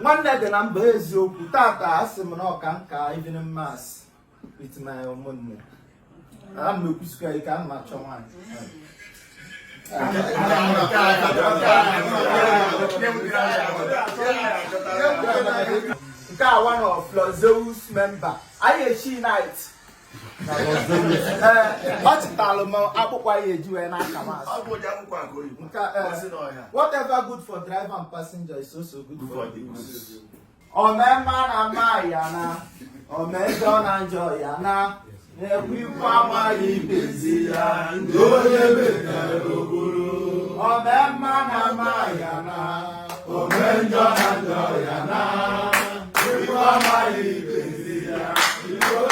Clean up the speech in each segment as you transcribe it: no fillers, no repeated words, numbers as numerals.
One night the number is you put out as a monocanka, even a mass with my own money. I'm no square, you can't match on one. One of Flozo's member. I she night. Whatever good for driver and passenger is also good for the goods. Oh man, Amayana, oh man, John and Joyana. We mama busy and go oh man, Amayana, oh man, John and Joyana. We mama busy and go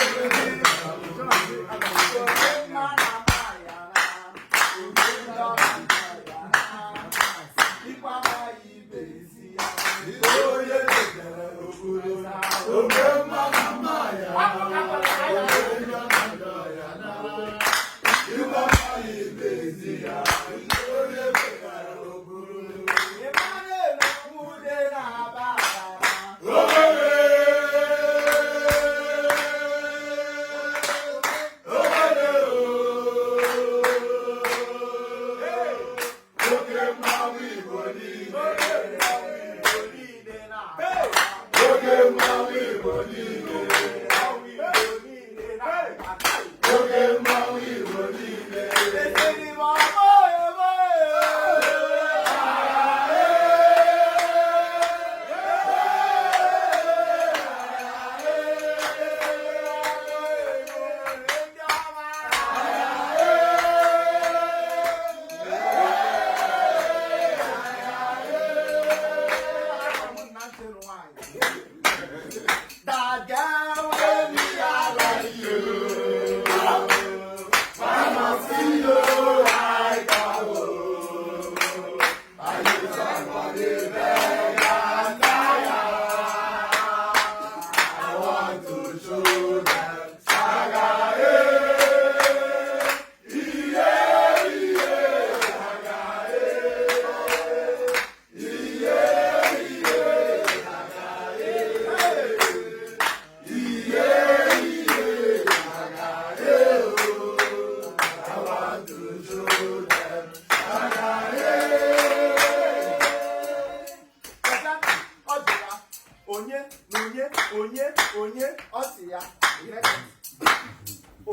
onye osi ya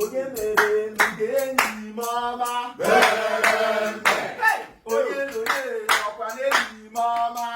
onye mere ndị mama onye ọkwa n'enyi mama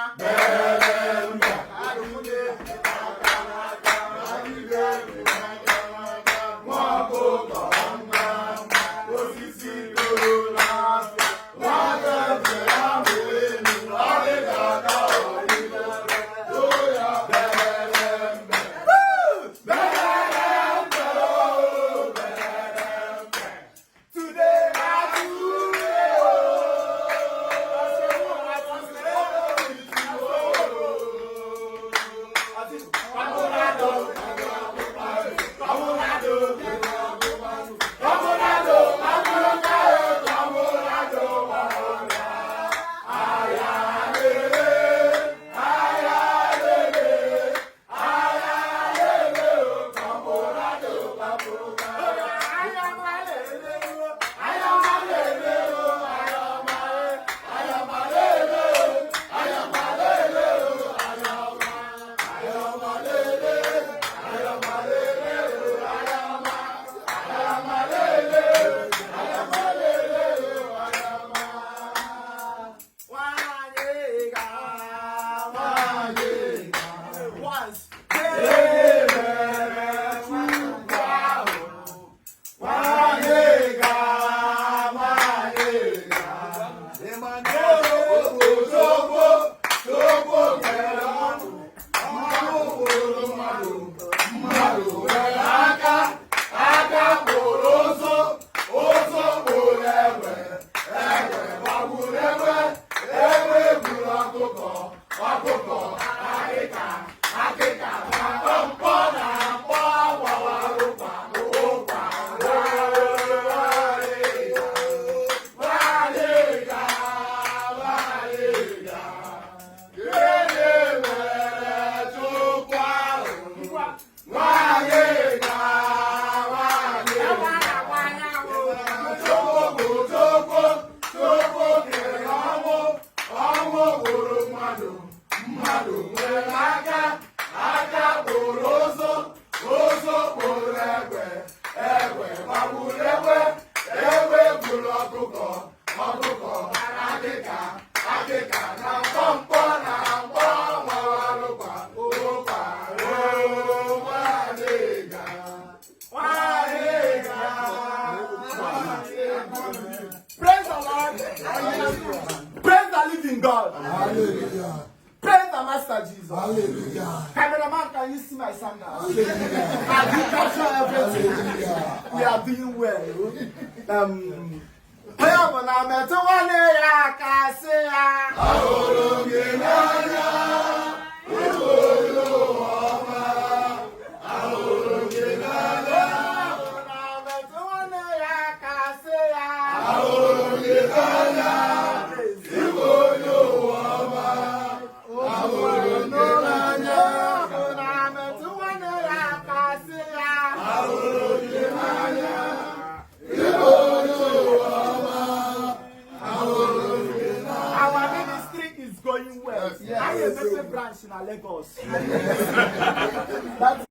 Praise the living God. Hallelujah. Praise the Master Jesus. Hallelujah. Cameraman, can you see my sandals? Hallelujah. Have you captured everything? Hallelujah. We are doing well. Our ministry is going well. I am a branch in Lagos.